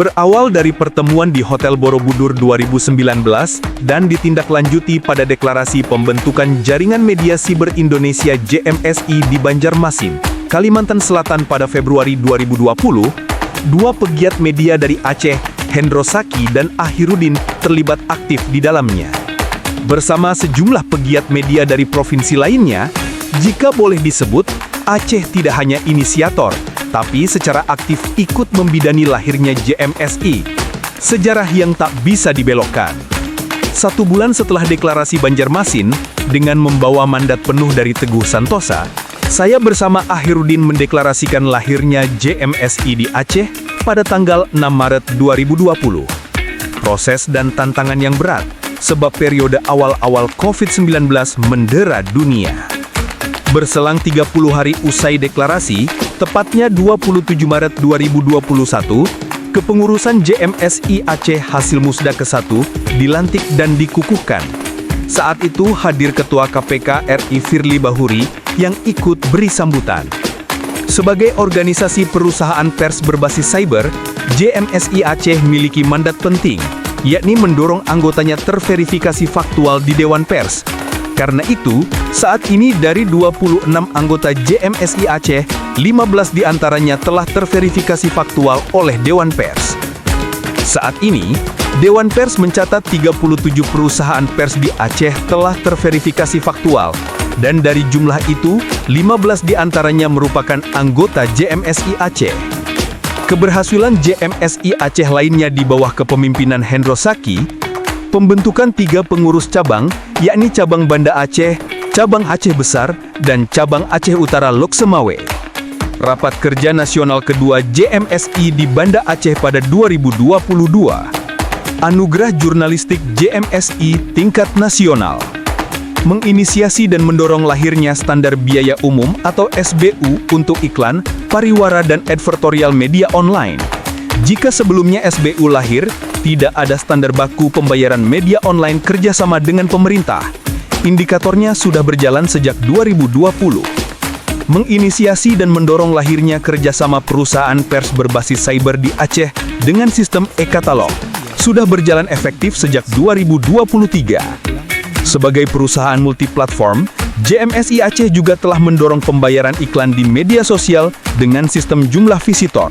Berawal dari pertemuan di Hotel Borobudur 2019 dan ditindaklanjuti pada deklarasi pembentukan Jaringan Media Siber Indonesia JMSI di Banjarmasin, Kalimantan Selatan pada Februari 2020, dua pegiat media dari Aceh, Hendro Saki dan Ahirudin, terlibat aktif di dalamnya. Bersama sejumlah pegiat media dari provinsi lainnya, jika boleh disebut, Aceh tidak hanya inisiator, tapi secara aktif ikut membidani lahirnya JMSI. Sejarah yang tak bisa dibelokkan. 1 bulan setelah deklarasi Banjarmasin, dengan membawa mandat penuh dari Teguh Santosa, saya bersama Ahirudin mendeklarasikan lahirnya JMSI di Aceh pada tanggal 6 Maret 2020. Proses dan tantangan yang berat, sebab periode awal-awal COVID-19 mendera dunia. Berselang 30 hari usai deklarasi, tepatnya 27 Maret 2021, kepengurusan JMSI Aceh hasil musda ke-1 dilantik dan dikukuhkan. Saat itu hadir Ketua KPK RI Firly Bahuri yang ikut beri sambutan. Sebagai organisasi perusahaan pers berbasis cyber, JMSI Aceh miliki mandat penting, yakni mendorong anggotanya terverifikasi faktual di Dewan Pers. Karena itu, saat ini dari 26 anggota JMSI Aceh, 15 diantaranya telah terverifikasi faktual oleh Dewan Pers. Saat ini, Dewan Pers mencatat 37 perusahaan pers di Aceh telah terverifikasi faktual, dan dari jumlah itu, 15 diantaranya merupakan anggota JMSI Aceh. Keberhasilan JMSI Aceh lainnya di bawah kepemimpinan Hendro Saki, pembentukan 3 pengurus cabang, yakni cabang Banda Aceh, cabang Aceh Besar, dan cabang Aceh Utara Loksemawe. Rapat Kerja Nasional kedua JMSI di Banda Aceh pada 2022. Anugerah Jurnalistik JMSI tingkat nasional. Menginisiasi dan mendorong lahirnya Standar Biaya Umum atau SBU untuk iklan, pariwara dan advertorial media online. Jika sebelumnya SBU lahir, tidak ada standar baku pembayaran media online kerjasama dengan pemerintah. Indikatornya sudah berjalan sejak 2020. Menginisiasi dan mendorong lahirnya kerjasama perusahaan pers berbasis cyber di Aceh dengan sistem e-katalog. Sudah berjalan efektif sejak 2023. Sebagai perusahaan multiplatform, JMSI Aceh juga telah mendorong pembayaran iklan di media sosial dengan sistem jumlah visitor.